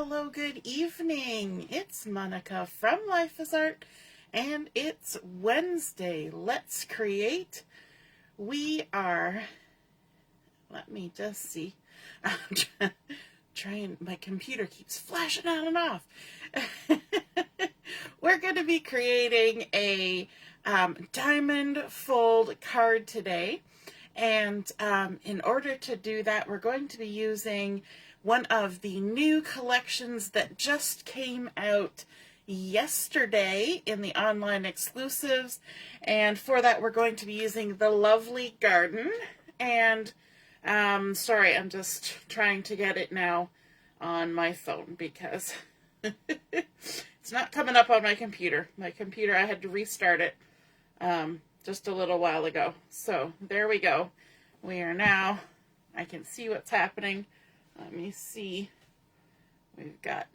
hello, good evening. It's Monica from Life is Art, and it's Wednesday. Let's create. We are, let me just see. I'm trying, my computer keeps flashing on and off. We're going to be creating a diamond fold card today. And in order to do that, we're going to be using one of the new collections that just came out yesterday in the online exclusives. And for that, we're going to be using the lovely Garden. And sorry, I'm just trying to get it now on my phone because it's not coming up on my computer. My computer, I had to restart it just a little while ago. So there we go. We are now, I can see what's happening. Let me see. We've got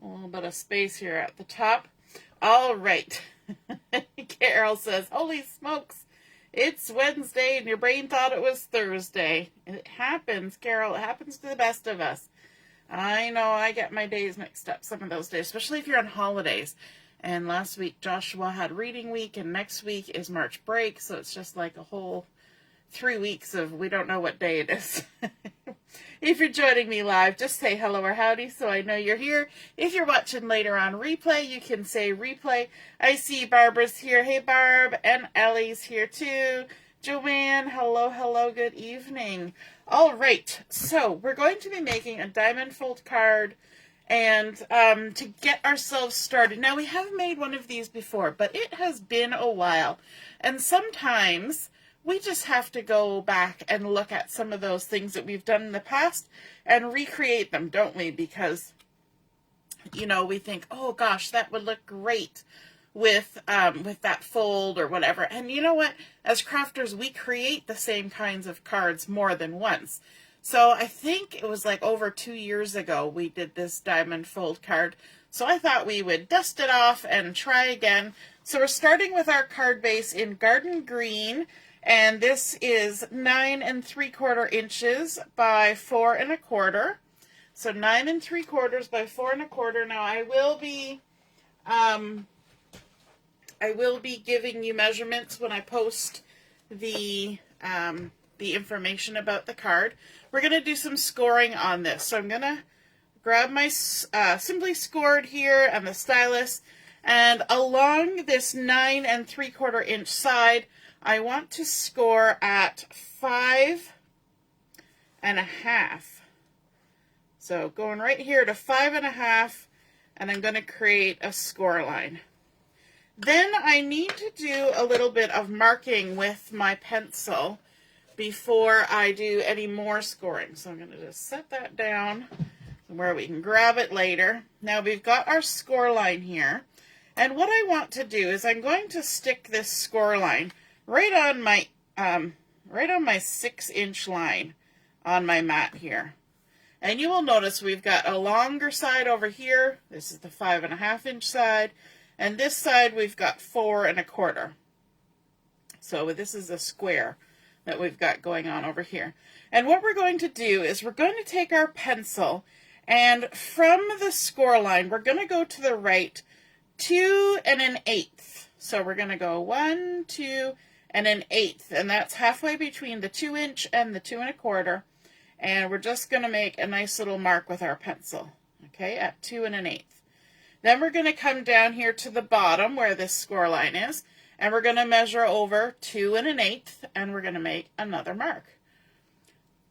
a little bit of space here at the top. All right. Carol says, holy smokes, it's Wednesday and your brain thought it was Thursday. It happens, Carol. It happens to the best of us. I know I get my days mixed up some of those days, especially if you're on holidays. And last week, Joshua had reading week, and next week is March break, so it's just like a whole 3 weeks of we don't know what day it is. If you're joining me live, just say hello or howdy so I know you're here. If you're watching later on replay, you can say replay. I see Barbara's here. Hey, Barb. And Ellie's here, too. Joanne, hello, hello, good evening. All right, so we're going to be making a diamond fold card. And to get ourselves started, now we have made one of these before, but it has been a while. And sometimes we just have to go back and look at some of those things that we've done in the past and recreate them, don't we? Because, you know, we think, oh gosh, that would look great with that fold or whatever. And you know what? As crafters, we create the same kinds of cards more than once. So I think it was like over 2 years ago we did this diamond fold card. So I thought we would dust it off and try again. So we're starting with our card base in Garden Green. And this is 9 3/4 inches by 4 1/4. So 9 3/4 by 4 1/4. Now I will be giving you measurements when I post the information about the card. We're going to do some scoring on this. So I'm going to grab my Simply Scored here and the stylus. And along this 9 3/4 inch side, I want to score at 5 1/2. So going right here to 5 1/2, and I'm going to create a score line. Then I need to do a little bit of marking with my pencil before I do any more scoring. So I'm going to just set that down where we can grab it later. Now we've got our score line here. And what I want to do is I'm going to stick this score line right on my 6-inch line on my mat here. And you will notice we've got a longer side over here. This is the 5 1/2 inch side. And this side we've got 4 1/4. So this is a square that we've got going on over here. And what we're going to do is we're going to take our pencil, and from the score line we're going to go to the right 2 1/8. So we're going to go 1, 2 1/8, and that's halfway between the 2-inch and the 2 1/4. And we're just going to make a nice little mark with our pencil, okay, at 2 1/8. Then we're going to come down here to the bottom where this score line is, and we're going to measure over 2 1/8, and we're going to make another mark.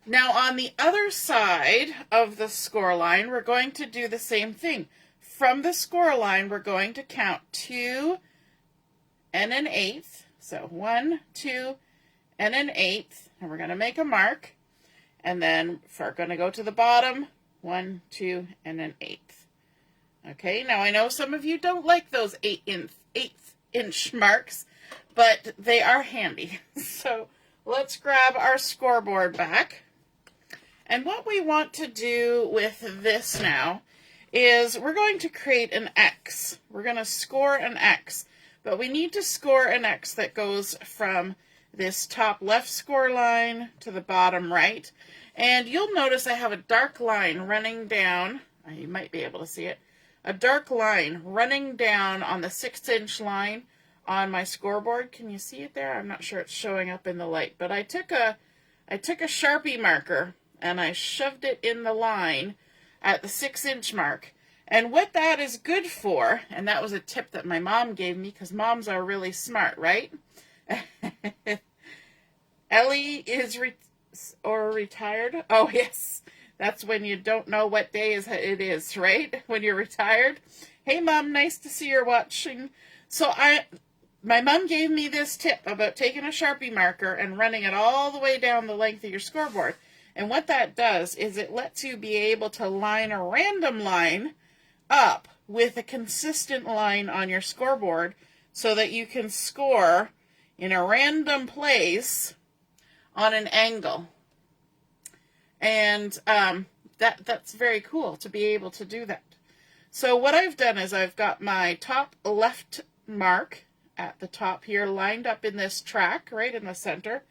Now on the other side of the score line, we're going to do the same thing. From the score line, we're going to count 2 1/8. So 1, 2 1/8, and we're going to make a mark. And then we're going to go to the bottom, 1, 2 1/8. Okay, now I know some of you don't like those 1/8 marks, but they are handy. So let's grab our scoreboard back. And what we want to do with this now is we're going to create an X. We're going to score an X, but we need to score an X that goes from this top left score line to the bottom right. And you'll notice I have a dark line running down. You might be able to see it. A dark line running down on the 6-inch line on my scoreboard. Can you see it there? I'm not sure it's showing up in the light, but I took a Sharpie marker and I shoved it in the line at the 6-inch mark. And what that is good for, and that was a tip that my mom gave me, because moms are really smart, right? Ellie is retired. Oh, yes. That's when you don't know what day it is, right? When you're retired. Hey, Mom, nice to see you're watching. So my mom gave me this tip about taking a Sharpie marker and running it all the way down the length of your scoreboard. And what that does is it lets you be able to line a random line up with a consistent line on your scoreboard so that you can score in a random place on an angle. And that's very cool to be able to do that. So what I've done is I've got my top left mark at the top here lined up in this track right in the center,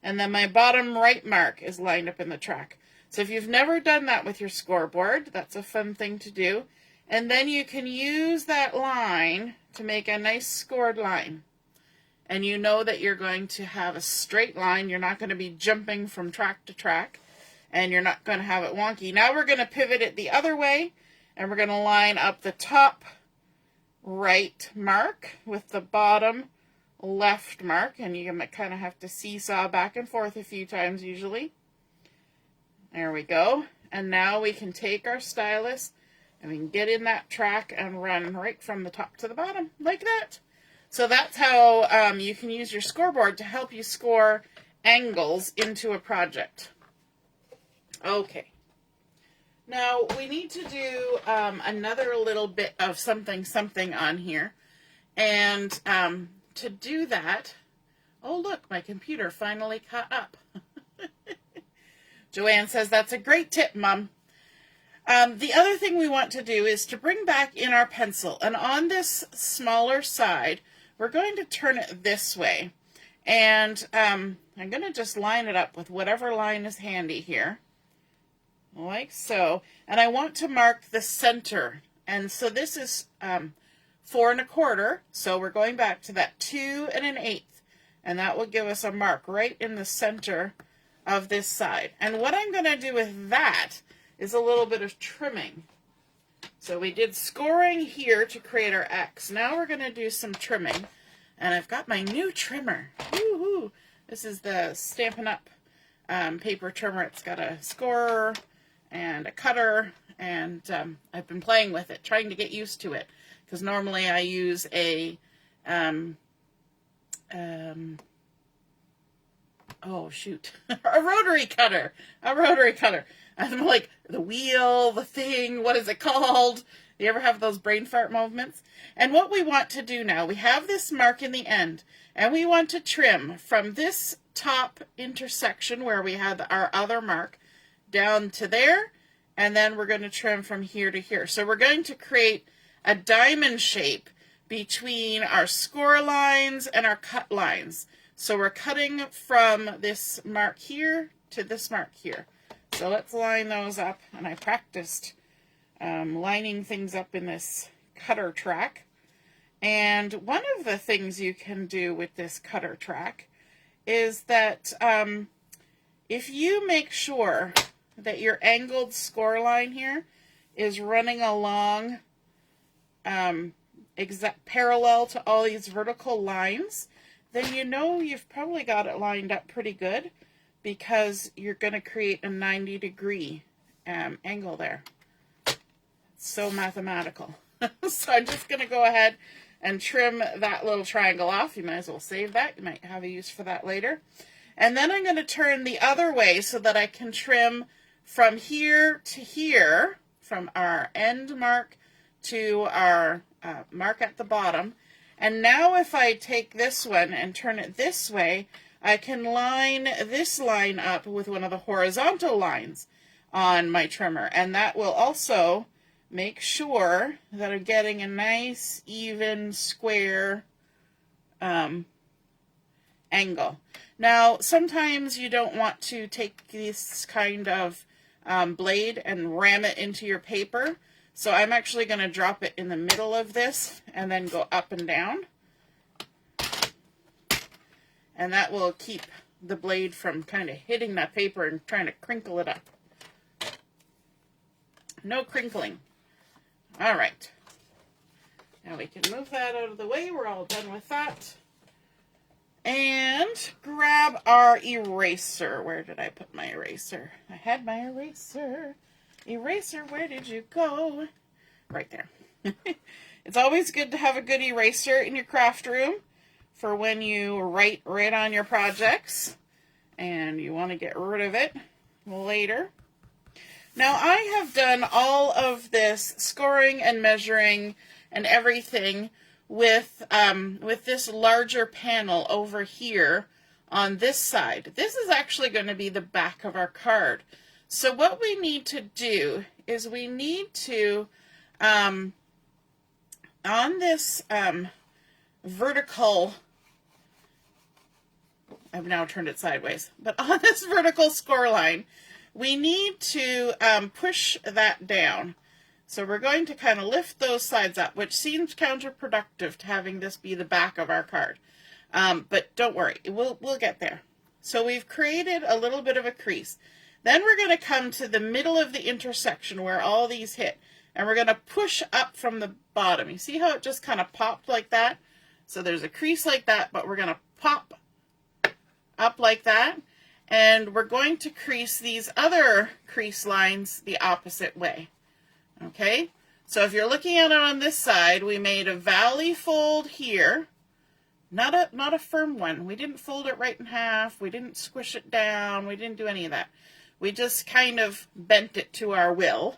and then my bottom right mark is lined up in the track. So if you've never done that with your scoreboard, that's a fun thing to do. And then you can use that line to make a nice scored line. And you know that you're going to have a straight line. You're not going to be jumping from track to track. And you're not going to have it wonky. Now we're going to pivot it the other way. And we're going to line up the top right mark with the bottom left mark. And you're going to kind of have to seesaw back and forth a few times usually. There we go. And now we can take our stylus and we can get in that track and run right from the top to the bottom like that. So that's how you can use your scoreboard to help you score angles into a project. Okay. Now we need to do another little bit of something on here. And to do that, oh look, my computer finally caught up. Joanne says, that's a great tip, Mom. The other thing we want to do is to bring back in our pencil. And on this smaller side, we're going to turn it this way. And I'm going to just line it up with whatever line is handy here. Like so. And I want to mark the center. And so this is 4 1/4. So we're going back to that 2 1/8. And that will give us a mark right in the center of this side. And what I'm going to do with that is a little bit of trimming. So we did scoring here to create our X. Now we're going to do some trimming. And I've got my new trimmer. Woohoo! This is the Stampin' Up! Paper trimmer. It's got a scorer and a cutter. And I've been playing with it, trying to get used to it. Because normally I use a oh shoot, a rotary cutter. I'm like, the wheel, the thing, what is it called? You ever have those brain fart moments? And what we want to do now, we have this mark in the end, and we want to trim from this top intersection where we had our other mark down to there, and then we're going to trim from here to here. So we're going to create a diamond shape between our score lines and our cut lines. So we're cutting from this mark here to this mark here. So let's line those up, and I practiced lining things up in this cutter track. And one of the things you can do with this cutter track is that if you make sure that your angled score line here is running along parallel to all these vertical lines, then you know you've probably got it lined up pretty good, because you're going to create a 90-degree angle there. It's so mathematical. So I'm just going to go ahead and trim that little triangle off. You might as well save that. You might have a use for that later. And then I'm going to turn the other way so that I can trim from here to here, from our end mark to our mark at the bottom. And now if I take this one and turn it this way, I can line this line up with one of the horizontal lines on my trimmer. And that will also make sure that I'm getting a nice, even, square angle. Now, sometimes you don't want to take this kind of blade and ram it into your paper. So I'm actually going to drop it in the middle of this and then go up and down. And that will keep the blade from kind of hitting that paper and trying to crinkle it up. No crinkling. All right. Now we can move that out of the way. We're all done with that. And grab our eraser. Where did I put my eraser? I had my eraser. Eraser, where did you go? Right there. It's always good to have a good eraser in your craft room for when you write right on your projects and you want to get rid of it later. Now I have done all of this scoring and measuring and everything with this larger panel over here on this side. This is actually going to be the back of our card. So what we need to do is we need to, on this vertical, I've now turned it sideways, but on this vertical score line, we need to push that down. So we're going to kind of lift those sides up, which seems counterproductive to having this be the back of our card. But don't worry, we'll get there. So we've created a little bit of a crease. Then we're going to come to the middle of the intersection where all these hit. And we're going to push up from the bottom. You see how it just kind of popped like that? So there's a crease like that, but we're going to pop up like that. And we're going to crease these other crease lines the opposite way. Okay, so if you're looking at it on this side, we made a valley fold here, not a firm one. We didn't fold it right in half. We didn't squish it down. We didn't do any of that. We just kind of bent it to our will,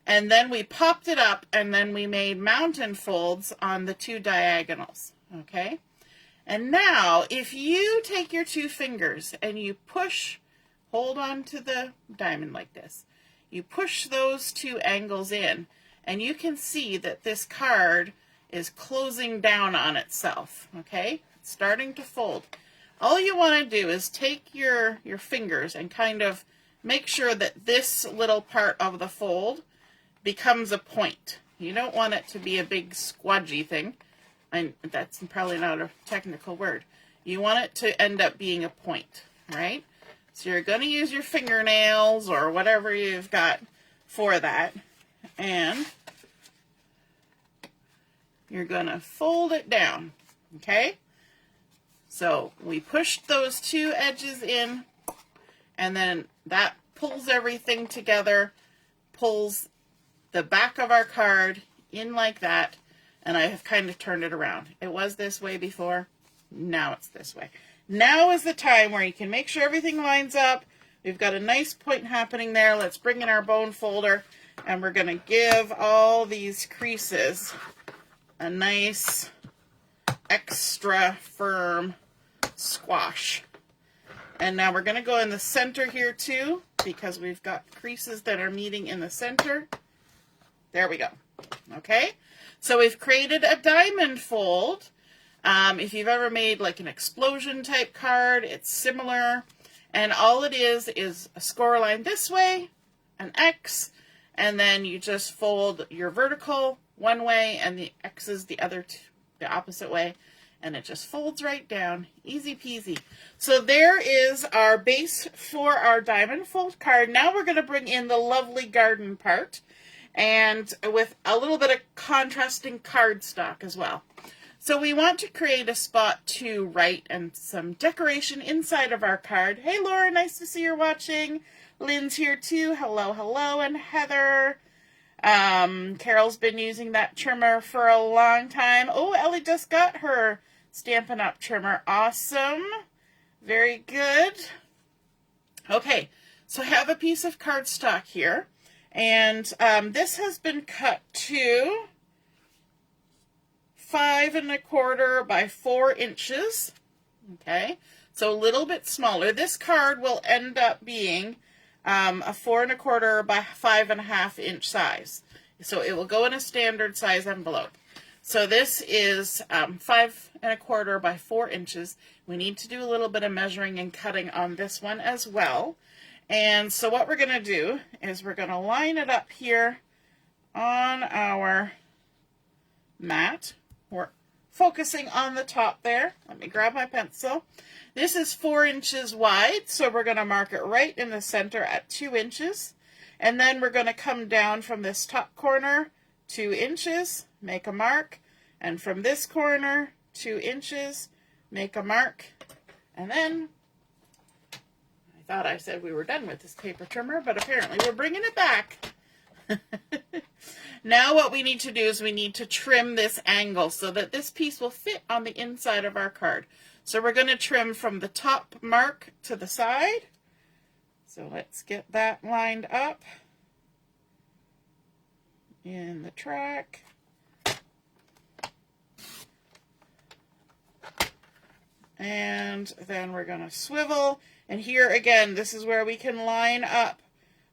and then we popped it up, and then we made mountain folds on the two diagonals. Okay, and now if you take your two fingers and you push, hold on to the diamond like this. You push those two angles in, and you can see that this card is closing down on itself, okay? It's starting to fold. All you want to do is take your fingers and kind of make sure that this little part of the fold becomes a point. You don't want it to be a big squudgy thing. And that's probably not a technical word. You want it to end up being a point, right? So you're going to use your fingernails or whatever you've got for that, and you're going to fold it down, okay? So we pushed those two edges in, and then that pulls everything together, pulls the back of our card in like that, and I have kind of turned it around. It was this way before, now it's this way. Now is the time where you can make sure everything lines up. We've got a nice point happening there. Let's bring in our bone folder, and we're going to give all these creases a nice extra firm squash. And now we're going to go in the center here too, because we've got creases that are meeting in the center. There we go. Okay, so we've created a diamond fold. If you've ever made like an explosion type card, it's similar. And all it is a score line this way, an X, and then you just fold your vertical one way and the X's the opposite way, and it just folds right down. Easy peasy. So there is our base for our diamond fold card. Now we're going to bring in the lovely garden part, and with a little bit of contrasting cardstock as well. So we want to create a spot to write and some decoration inside of our card. Hey Laura, nice to see you're watching. Lynn's here too. Hello, hello, and Heather. Carol's been using that trimmer for a long time. Oh, Ellie just got her Stampin' Up! Trimmer. Awesome. Very good. Okay, so I have a piece of cardstock here, and this has been cut to 5 1/4 by 4 inches. Okay, so a little bit smaller. This card will end up being a 4 1/4 by 5 1/2 inch size. So it will go in a standard size envelope. So this is 5 1/4 by 4 inches. We need to do a little bit of measuring and cutting on this one as well. And so what we're going to do is we're going to line it up here on our mat. We're focusing on the top there. Let me grab my pencil. This is 4 inches wide, so we're going to mark it right in the center at 2 inches. And then we're going to come down from this top corner 2 inches, make a mark, and from this corner 2 inches, make a mark, and then I thought I said we were done with this paper trimmer, but apparently we're bringing it back. Now what we need to do is we need to trim this angle so that this piece will fit on the inside of our card. So we're going to trim from the top mark to the side. So let's get that lined up in the track. And then we're going to swivel. And here again, this is where we can line up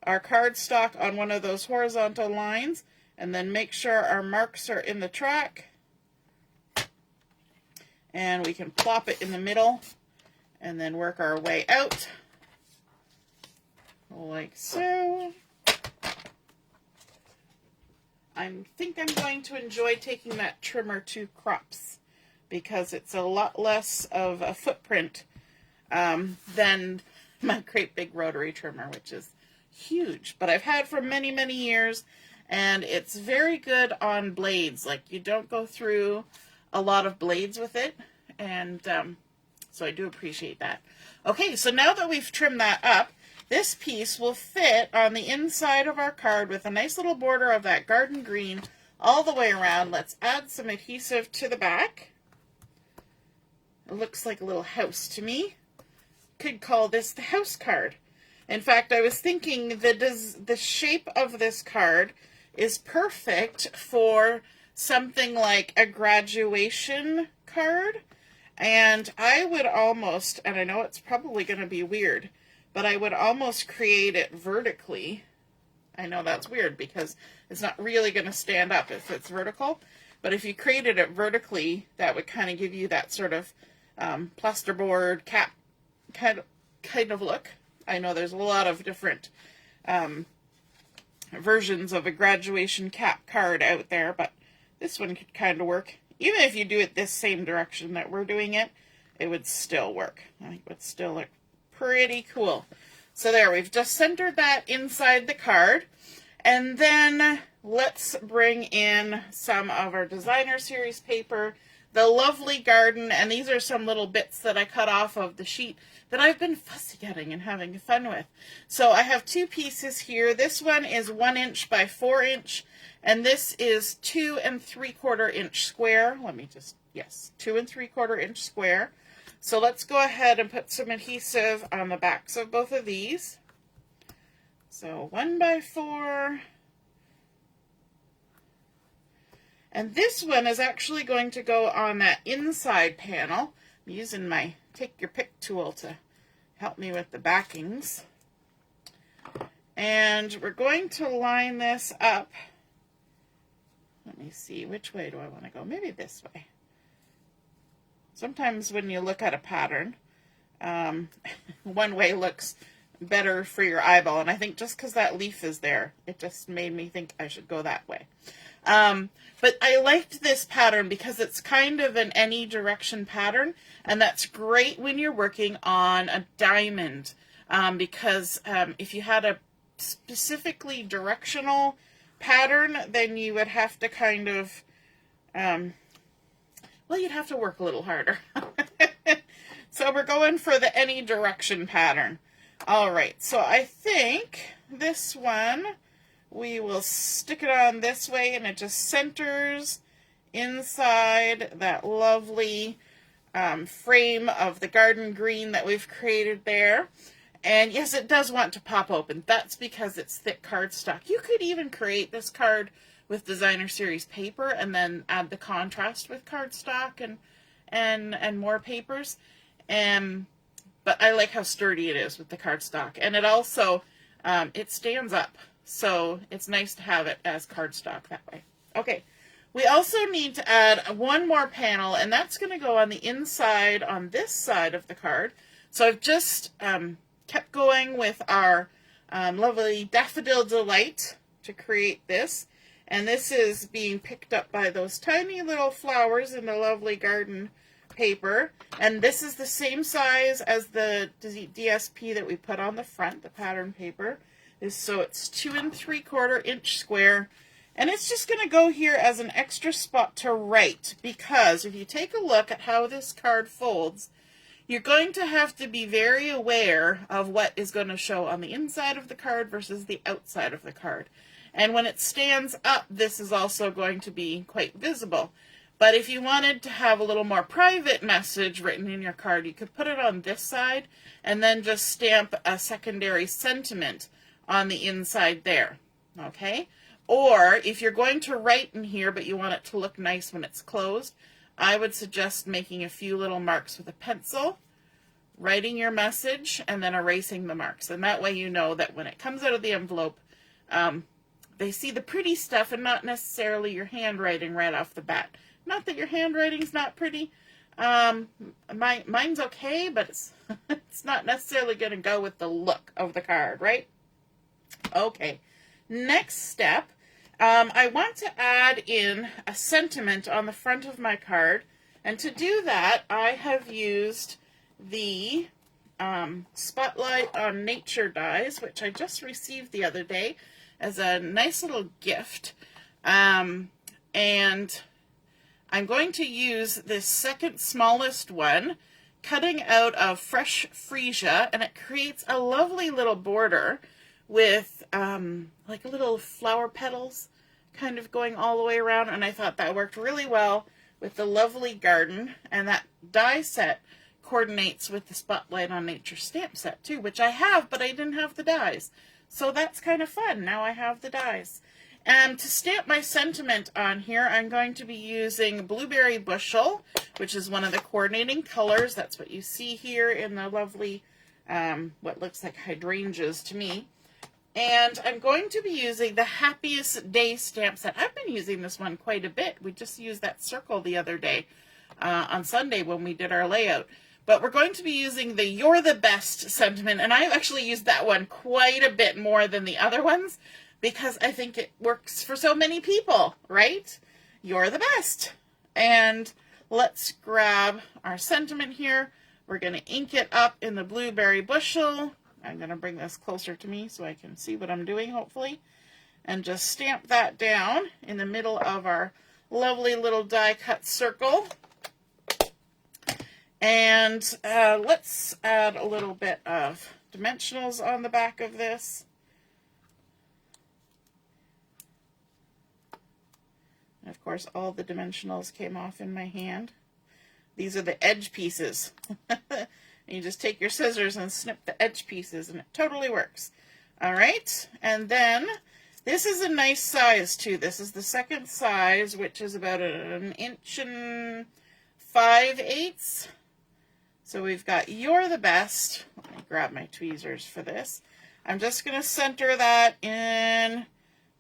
our cardstock on one of those horizontal lines and then make sure our marks are in the track. And we can plop it in the middle and then work our way out like so. I think I'm going to enjoy taking that trimmer to crops because it's a lot less of a footprint than my great big rotary trimmer, which is huge, but I've had for many, many years, and it's very good on blades. Like, you don't go through a lot of blades with it, and so I do appreciate that. Okay, so now that we've trimmed that up, this piece will fit on the inside of our card with a nice little border of that garden green all the way around. Let's add some adhesive to the back. It looks like a little house to me. Could call this the house card. In fact, I was thinking that the shape of this card is perfect for something like a graduation card. And I would almost, and I know it's probably going to be weird, but I would almost create it vertically. I know that's weird because it's not really going to stand up if it's vertical. But if you created it vertically, that would kind of give you that sort of plasterboard cap kind of look. I know there's a lot of different versions of a graduation cap card out there, but this one could kind of work. Even if you do it this same direction that we're doing it, it would still work. I think it would still look pretty cool. So there, we've just centered that inside the card. And then let's bring in some of our designer series paper, the lovely garden, and these are some little bits that I cut off of the sheet that I've been fussy cutting and having fun with. So I have 2 pieces here. This one is 1 inch by 4 inch, and this is 2 3/4 inch square. Let me just, yes, 2 3/4 inch square. So let's go ahead and put some adhesive on the backs of both of these. So 1 by 4. And this one is actually going to go on that inside panel. I'm using my take your pick tool to help me with the backings. And we're going to line this up. Let me see, which way do I want to go? Maybe this way. Sometimes when you look at a pattern, one way looks better for your eyeball. And I think just because that leaf is there, it just made me think I should go that way. But I liked this pattern because it's kind of an any direction pattern, and that's great when you're working on a diamond, because if you had a specifically directional pattern, then you would have to kind of, well, you'd have to work a little harder. So we're going for the any direction pattern. All right, so I think this one, we will stick it on this way, and it just centers inside that lovely frame of the garden green that we've created there. And yes, it does want to pop open. That's because it's thick cardstock. You could even create this card with designer series paper and then add the contrast with cardstock and more papers. But I like how sturdy it is with the cardstock. And it also, it stands up. So it's nice to have it as cardstock that way. Okay, We also need to add one more panel, and that's going to go on the inside on this side of the card. So I've just kept going with our lovely Daffodil Delight to create this. And this is being picked up by those tiny little flowers in the lovely garden paper. And this is the same size as the DSP that we put on the front, the pattern paper. So it's 2 3/4 inch square. And it's just going to go here as an extra spot to write, because if you take a look at how this card folds, you're going to have to be very aware of what is going to show on the inside of the card versus the outside of the card. And when it stands up, this is also going to be quite visible. But if you wanted to have a little more private message written in your card, you could put it on this side and then just stamp a secondary sentiment on the inside there. Okay? Or if you're going to write in here but you want it to look nice when it's closed, I would suggest making a few little marks with a pencil, writing your message, and then erasing the marks. And that way you know that when it comes out of the envelope, they see the pretty stuff and not necessarily your handwriting right off the bat. Not that your handwriting's not pretty. Mine's okay, but it's not necessarily going to go with the look of the card, right? Okay, next step. I want to add in a sentiment on the front of my card, and to do that I have used the Spotlight on Nature dies, which I just received the other day as a nice little gift, and I'm going to use this second smallest one, cutting out of fresh Fresia, and it creates a lovely little border with like little flower petals kind of going all the way around, and I thought that worked really well with the lovely garden, and that die set coordinates with the Spotlight on Nature stamp set too, which I have, but I didn't have the dies. So that's kind of fun. Now I have the dies. And to stamp my sentiment on here, I'm going to be using Blueberry Bushel, which is one of the coordinating colors. That's what you see here in the lovely, what looks like hydrangeas to me. And I'm going to be using the Happiest Day stamp set. I've been using this one quite a bit. We just used that circle the other day on Sunday when we did our layout. But we're going to be using the You're the Best sentiment, and I've actually used that one quite a bit more than the other ones because I think it works for so many people, right? You're the best. And let's grab our sentiment here. We're going to ink it up in the Blueberry Bushel. I'm going to bring this closer to me so I can see what I'm doing, hopefully. And just stamp that down in the middle of our lovely little die cut circle. And let's add a little bit of dimensionals on the back of this. And of course, all the dimensionals came off in my hand. These are the edge pieces. And you just take your scissors and snip the edge pieces, and it totally works. All right, and then this is a nice size too. This is the second size, which is about 1 5/8 inches. So we've got You're the Best. Let me grab my tweezers for this. I'm just going to center that in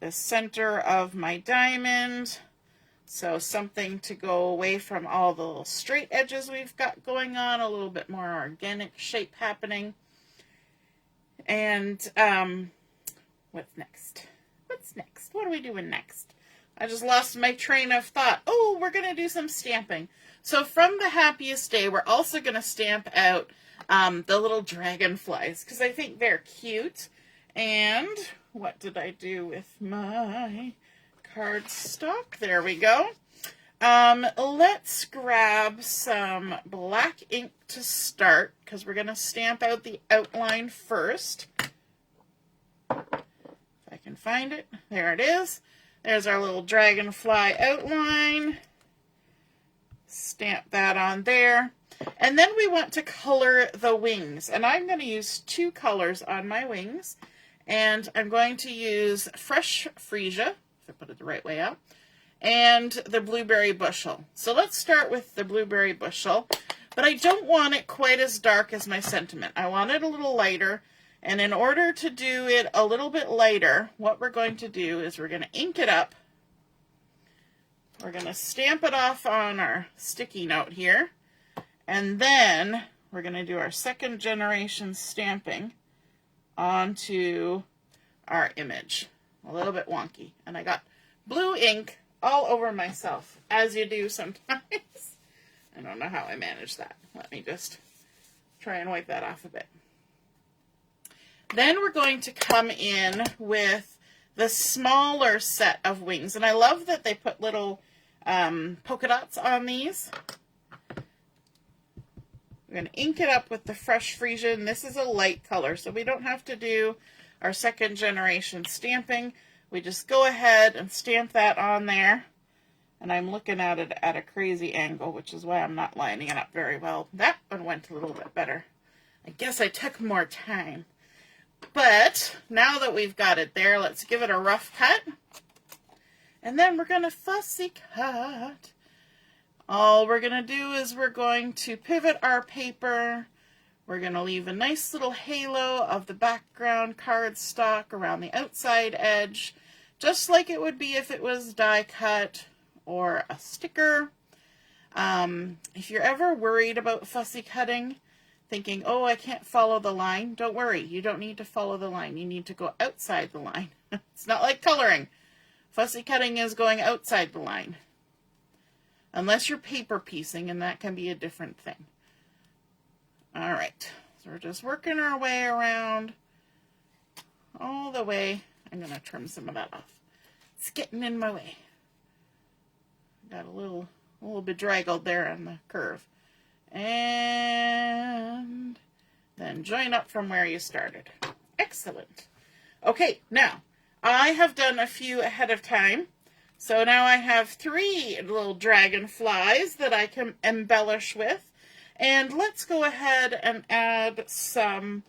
the center of my diamond. So something to go away from all the little straight edges we've got going on, a little bit more organic shape happening. And what's next? What's next? What are we doing next? I just lost my train of thought. Oh, we're going to do some stamping. So from the Happiest Day, we're also going to stamp out the little dragonflies because I think they're cute. And what did I do with my cardstock? There we go. Let's grab some black ink to start because we're going to stamp out the outline first. If I can find it. There it is. There's our little dragonfly outline. Stamp that on there. And then we want to color the wings. And I'm going to use 2 colors on my wings. And I'm going to use Fresh Fresia, if I put it the right way up, and the Blueberry Bushel. So let's start with the Blueberry Bushel. But I don't want it quite as dark as my sentiment. I want it a little lighter. And in order to do it a little bit lighter, what we're going to do is we're going to ink it up we're going to stamp it off on our sticky note here, and then we're going to do our second generation stamping onto our image. A little bit wonky, and I got blue ink all over myself, as you do sometimes. I don't know how I managed that. Let me just try and wipe that off a bit. Then we're going to come in with the smaller set of wings, and I love that they put little polka dots on these. We're going to ink it up with the Fresh Fresia, and this is a light color, so we don't have to do our second generation stamping. We just go ahead and stamp that on there, and I'm looking at it at a crazy angle, which is why I'm not lining it up very well. That one went a little bit better. I guess I took more time. But now that we've got it there, let's give it a rough cut. And then we're going to fussy cut. All we're going to do is we're going to pivot our paper. We're going to leave a nice little halo of the background cardstock around the outside edge, just like it would be if it was die cut or a sticker. If you're ever worried about fussy cutting, thinking, oh, I can't follow the line, don't worry. You don't need to follow the line. You need to go outside the line. It's not like coloring. Fussy cutting is going outside the line. Unless you're paper piecing, and that can be a different thing. All right, so we're just working our way around all the way. I'm going to trim some of that off. It's getting in my way. Got a little bedraggled there on the curve. And then join up from where you started. Excellent. Okay, now I have done a few ahead of time. So now I have 3 little dragonflies that I can embellish with. And let's go ahead and add some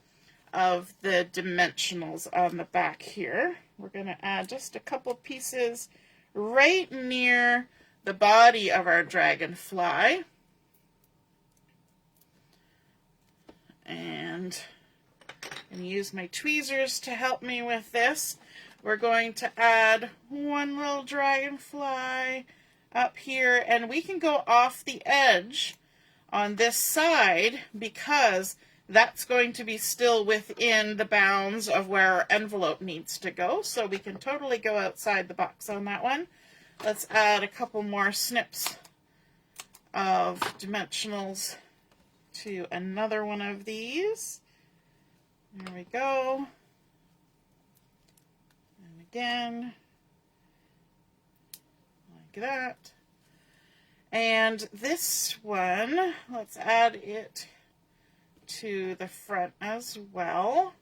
of the dimensionals on the back here. We're going to add just a couple pieces right near the body of our dragonfly. And I'm going to use my tweezers to help me with this. We're going to add one little dragonfly up here, and we can go off the edge on this side because that's going to be still within the bounds of where our envelope needs to go, so we can totally go outside the box on that one. Let's add a couple more snips of dimensionals to another one of these. There we go. And again, like that. And this one, let's add it to the front as well.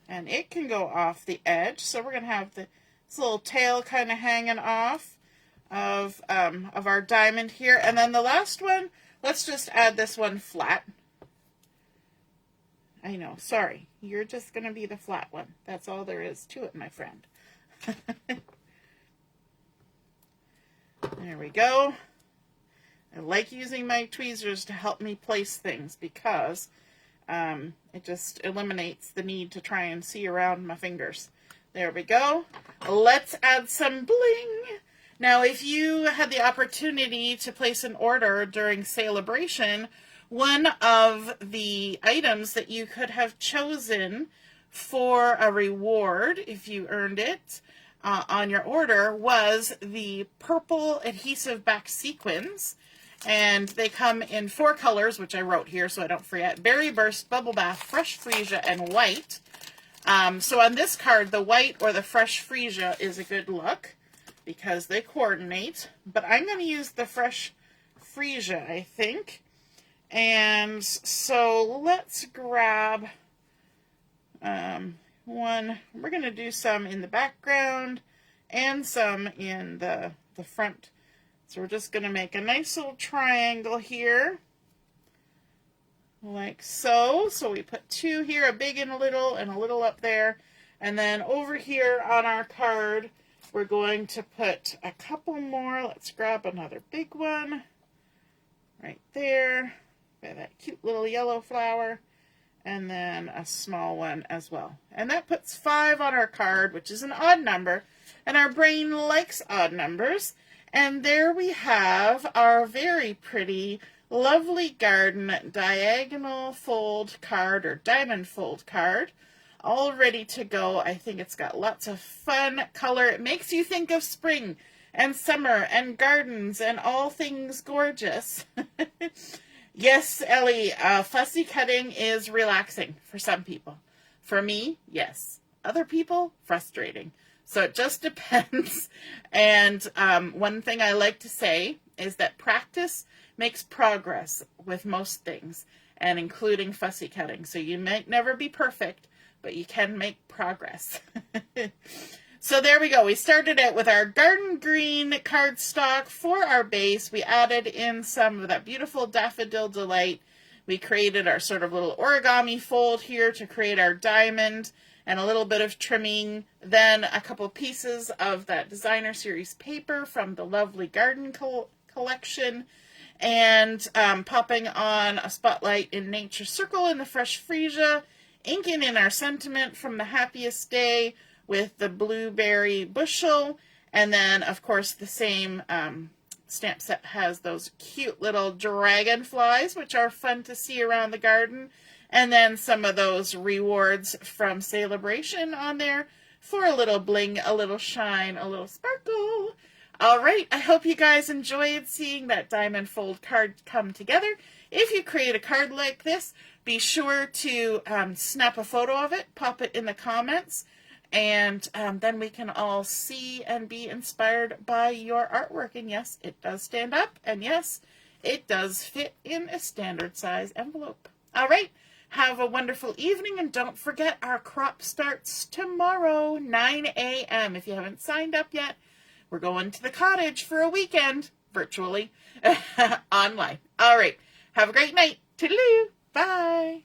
And it can go off the edge, so we're going to have this little tail kind of hanging off of our diamond here. And then the last one, let's just add this one flat. I know, sorry. You're just going to be the flat one. That's all there is to it, my friend. There we go. I like using my tweezers to help me place things because it just eliminates the need to try and see around my fingers. There we go. Let's add some bling. Now, if you had the opportunity to place an order during Celebration, one of the items that you could have chosen for a reward, if you earned it on your order, was the purple adhesive back sequins. And they come in 4 colors, which I wrote here so I don't forget. Berry Burst, Bubble Bath, Fresh Fresia, and White. So on this card, the white or the Fresh Fresia is a good look because they coordinate. But I'm going to use the Fresh Fresia, I think. And so let's grab one. We're going to do some in the background and some in the front. So we're just going to make a nice little triangle here, like so. So we put 2 here, a big and a little up there. And then over here on our card, we're going to put a couple more. Let's grab another big one right there. Got that cute little yellow flower. and then a small one as well. And that puts 5 on our card, which is an odd number, and our brain likes odd numbers. And there we have our very pretty, lovely garden diagonal fold card, or diamond fold card, all ready to go. I think it's got lots of fun color. It makes you think of spring and summer and gardens and all things gorgeous. Yes, Ellie, fussy cutting is relaxing for some people. For me, yes. Other people, frustrating. So it just depends. And one thing I like to say is that practice makes progress with most things, and including fussy cutting. So you might never be perfect, but you can make progress. So there we go. We started out with our garden green cardstock for our base. We added in some of that beautiful Daffodil Delight. We created our sort of little origami fold here to create our diamond, and a little bit of trimming. Then a couple pieces of that designer series paper from the lovely garden collection. And popping on a spotlight in Nature Circle in the fresh Fresia. Inking in our sentiment from the Happiest Day with the blueberry bushel, and then of course the same stamp set has those cute little dragonflies, which are fun to see around the garden, and then some of those rewards from Celebration on there for a little bling, a little shine, a little sparkle. All right, I hope you guys enjoyed seeing that diamond fold card come together. If you create a card like this, be sure to snap a photo of it, pop it in the comments, and then we can all see and be inspired by your artwork. And yes, it does stand up, and yes, it does fit in a standard size envelope. All right, have a wonderful evening, and don't forget our crop starts tomorrow, 9 a.m. If you haven't signed up yet, we're going to the cottage for a weekend, virtually, online. All right, have a great night. Toodaloo. Bye.